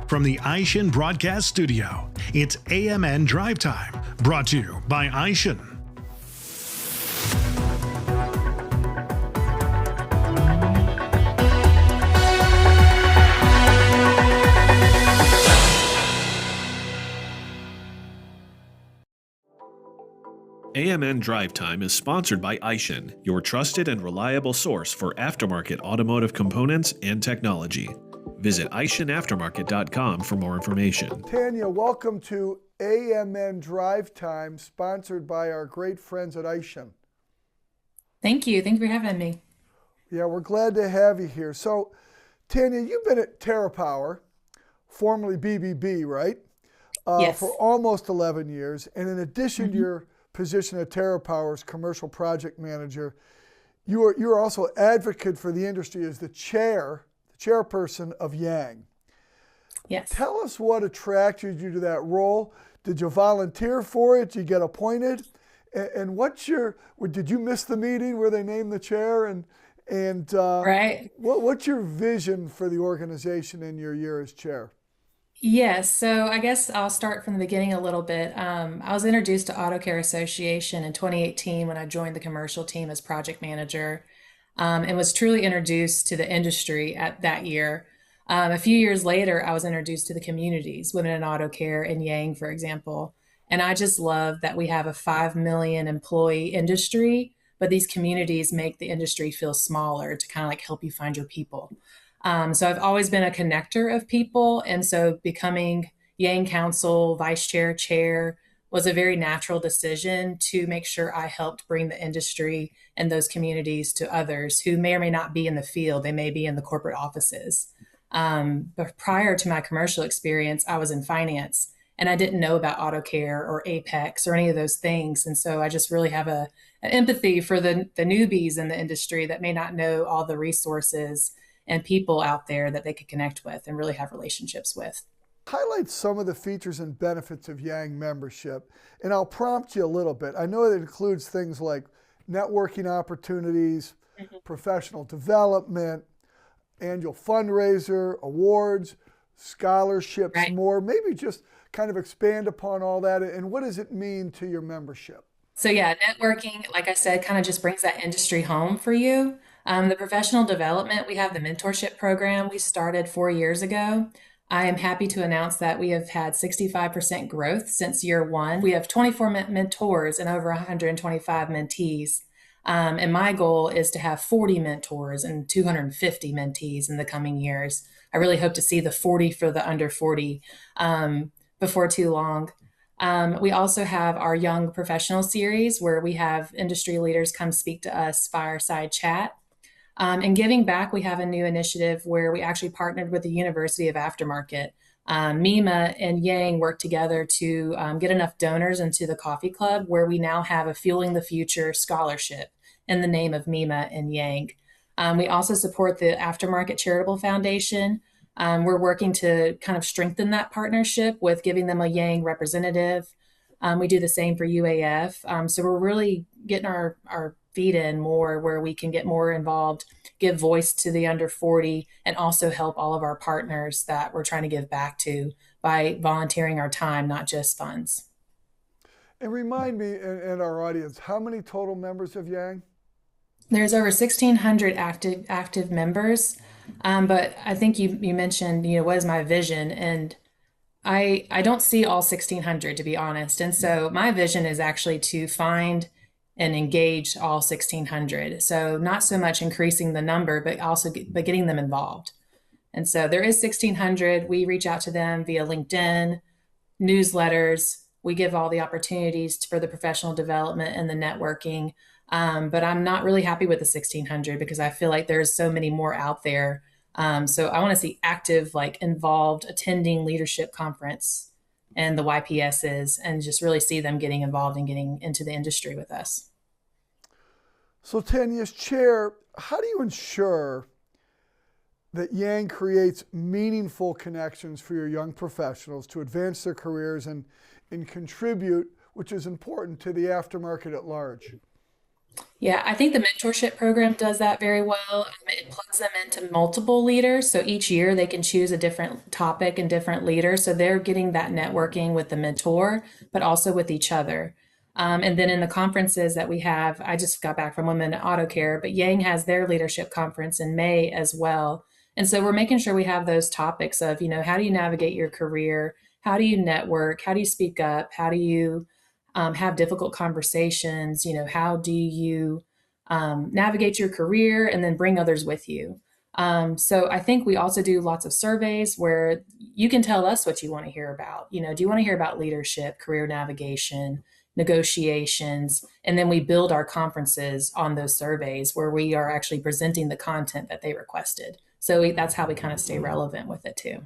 From the Aishin Broadcast Studio, it's AMN Drive Time, brought to you by Aishin. AMN Drive Time is sponsored by Aishin, your trusted and reliable source for aftermarket automotive components and technology. Visit AishinAftermarket.com for more information. Tanya, welcome to AMN Drive Time, sponsored by our great friends at Aishin. Thank you. Thank you for having me. Yeah, we're glad to have you here. So, Tanya, you've been at TerraPower, formerly BBB, right? Yes. For almost 11 years. And in addition to your position at TerraPower as commercial project manager, you're also advocate for the industry as the chairperson of Yang. Yes. Tell us what attracted you to that role. Did you volunteer for it? Did you get appointed? And did you miss the meeting where they named the chair? Right. What's your vision for the organization in your year as chair? Yes. So I guess I'll start from the beginning a little bit. I was introduced to Auto Care Association in 2018 when I joined the commercial team as project manager, and was truly introduced to the industry at that year. A few years later, I was introduced to the communities, Women in Auto Care and Yang, for example. And I just love that we have a 5 million employee industry, but these communities make the industry feel smaller to kind of like help you find your people. So I've always been a connector of people. And so becoming Yang Council, vice chair, chair was a very natural decision to make sure I helped bring the industry and those communities to others who may or may not be in the field. They may be in the corporate offices. But prior to my commercial experience, I was in finance and I didn't know about Auto Care or Apex or any of those things. And so I just really have an empathy for the newbies in the industry that may not know all the resources and people out there that they could connect with and really have relationships with. Highlight some of the features and benefits of Yang membership, and I'll prompt you a little bit. I know it includes things like networking opportunities, professional development, annual fundraiser, awards, scholarships, Right. more. Maybe just kind of expand upon all that, and what does it mean to your membership? So yeah, networking, like I said, kind of just brings that industry home for you. The professional development, we have the mentorship program we started 4 years ago. I am happy to announce that we have had 65% growth since year one. We have 24 mentors and over 125 mentees. And my goal is to have 40 mentors and 250 mentees in the coming years. I really hope to see the 40 for the under 40 before too long. We also have our Young Professional Series where we have industry leaders come speak to us, fireside chat. And giving back, we have a new initiative where we actually partnered with the University of Aftermarket. Mima and Yang worked together to get enough donors into the coffee club where we now have a Fueling the Future scholarship in the name of Mima and Yang. We also support the Aftermarket Charitable Foundation. We're working to kind of strengthen that partnership with giving them a Yang representative. We do the same for UAF. So we're really getting our feet in more where we can get more involved, give voice to the under 40, and also help all of our partners that we're trying to give back to by volunteering our time, not just funds. And remind me and our audience, how many total members of Yang? There's over 1,600 active members, but I think you mentioned, what is my vision? And I don't see all 1,600, to be honest. And so my vision is actually to find and engage all 1,600. So not so much increasing the number, but also getting them involved. And so there is 1,600. We reach out to them via LinkedIn, newsletters. We give all the opportunities for the professional development and the networking. But I'm not really happy with the 1,600 because I feel like there's so many more out there. So I want to see active, involved, attending leadership conference and the YPSs and just really see them getting involved and getting into the industry with us. So Tanya, as chair, how do you ensure that Yang creates meaningful connections for your young professionals to advance their careers and contribute, which is important, to the aftermarket at large? Yeah, I think the mentorship program does that very well. It plugs them into multiple leaders. So each year they can choose a different topic and different leaders. So they're getting that networking with the mentor, but also with each other. And then in the conferences that we have, I just got back from Women in Auto Care, but Yang has their leadership conference in May as well. And so we're making sure we have those topics of, how do you navigate your career? How do you network? How do you speak up? How do you have difficult conversations? How do you navigate your career and then bring others with you? So I think we also do lots of surveys where you can tell us what you want to hear about. Do you want to hear about leadership, career navigation, negotiations? And then we build our conferences on those surveys where we are actually presenting the content that they requested. So that's how we kind of stay relevant with it too.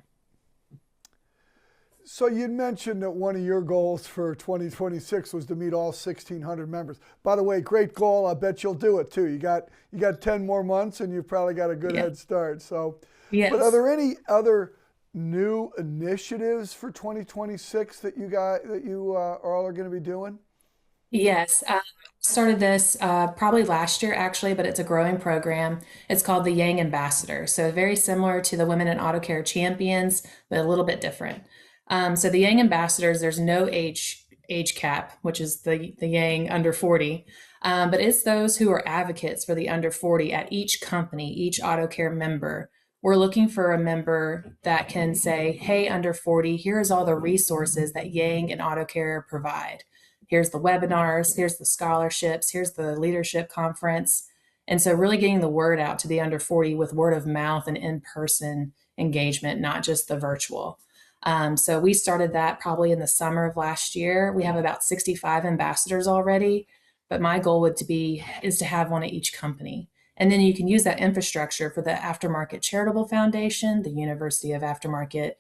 So you mentioned that one of your goals for 2026 was to meet all 1,600 members. By the way, great goal. I bet you'll do it too. You got 10 more months, and you've probably got a good head start. So, yes. But are there any other new initiatives for 2026 that you are all going to be doing? Yes, started this probably last year actually, but it's a growing program. It's called the Yang Ambassador. So very similar to the Women in Auto Care Champions, but a little bit different. So the Yang Ambassadors, there's no age cap, which is the Yang under 40. But it's those who are advocates for the under 40 at each company, each auto care member. We're looking for a member that can say, hey, under 40, here's all the resources that Yang and Auto Care provide. Here's the webinars, here's the scholarships, here's the leadership conference. And so really getting the word out to the under 40 with word of mouth and in-person engagement, not just the virtual. So we started that probably in the summer of last year. We have about 65 ambassadors already, but my goal is to have one at each company. And then you can use that infrastructure for the Aftermarket Charitable Foundation, the University of Aftermarket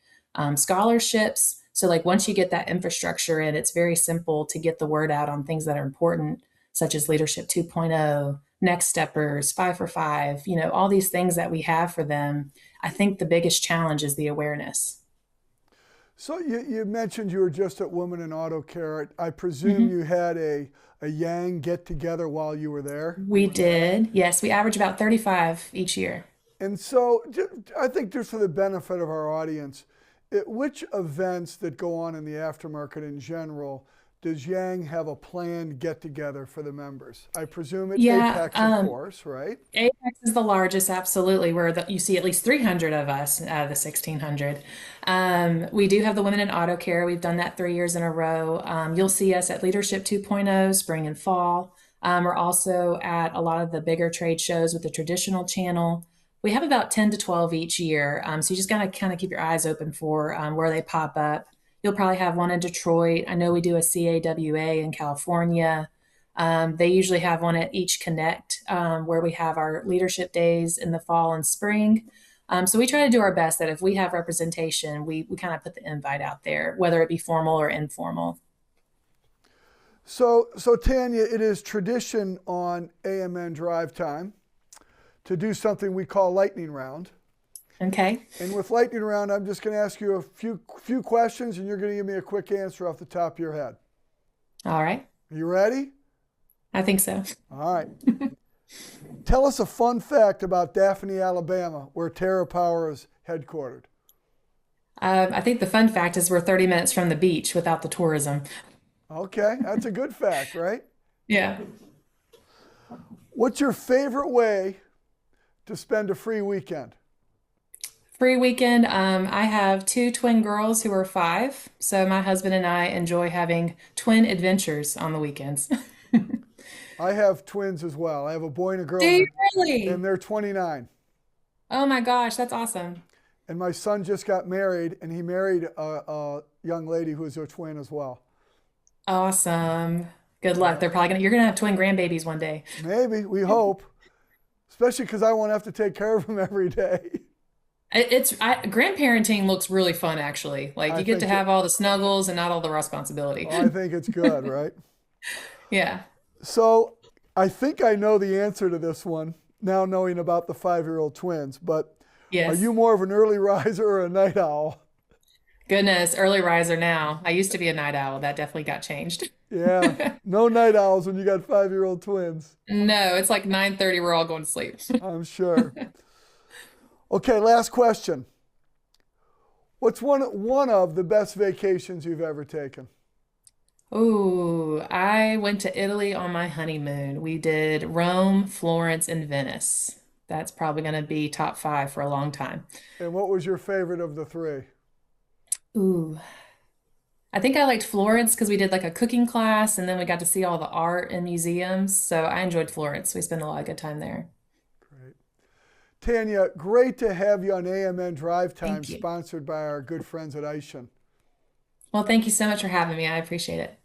scholarships. So like once you get that infrastructure in, it's very simple to get the word out on things that are important, such as Leadership 2.0, Next Steppers, 5 for 5, all these things that we have for them. I think the biggest challenge is the awareness. So you mentioned you were just at Women in Auto Care. I presume you had a Yang get together while you were there? We did. Yes, we average about 35 each year. And so I think just for the benefit of our audience, which events that go on in the aftermarket in general does Yang have a planned get together for the members? I presume it's Apex, of course, right? Apex is the largest, absolutely, where you see at least 300 of us out of the 1,600. We do have the Women in Auto Care. We've done that 3 years in a row. You'll see us at Leadership 2.0, spring and fall. We're also at a lot of the bigger trade shows with the traditional channel. We have about 10 to 12 each year. So you just gotta kind of keep your eyes open for where they pop up. You'll probably have one in Detroit. I know we do a CAWA in California. They usually have one at each Connect where we have our leadership days in the fall and spring. So we try to do our best that if we have representation, we kind of put the invite out there, whether it be formal or informal. So Tanya, it is tradition on AMN Drive Time to do something we call lightning round. Okay. And with lightning round, I'm just going to ask you a few questions, and you're going to give me a quick answer off the top of your head. All right. Are you ready? I think so. All right. Tell us a fun fact about Daphne, Alabama, where TerraPower is headquartered. I think the fun fact is we're 30 minutes from the beach without the tourism. Okay, that's a good fact, right? Yeah. What's your favorite way to spend a free weekend? Free weekend. I have 2 twin girls who are 5. So my husband and I enjoy having twin adventures on the weekends. I have twins as well. I have a boy and a girl. Do you really? And they're 29. Oh my gosh, that's awesome. And my son just got married, and he married a young lady who is a twin as well. Awesome. Good luck. You're gonna have twin grandbabies one day. Maybe, we hope. Especially because I won't have to take care of them every day. Grandparenting looks really fun, actually. Like you get to have all the snuggles and not all the responsibility. I think it's good, right? Yeah. So I think I know the answer to this one now, knowing about the 5-year-old twins. But Yes. are you more of an early riser or a night owl? Goodness, early riser now. I used to be a night owl. That definitely got changed. Yeah, no night owls when you got 5-year-old twins, No, it's like 9:30. We're all going to sleep. I'm sure. Okay, last question. What's one of the best vacations you've ever taken? Ooh, I went to Italy on my honeymoon. We did Rome, Florence, and Venice. That's probably going to be top five for a long time. And what was your favorite of the three? Ooh, I think I liked Florence because we did like a cooking class and then we got to see all the art and museums. So I enjoyed Florence. We spent a lot of good time there. Great. Tanya, great to have you on AMN Drive Time, Thank you. sponsored by our good friends at Aishin. Well, thank you so much for having me. I appreciate it.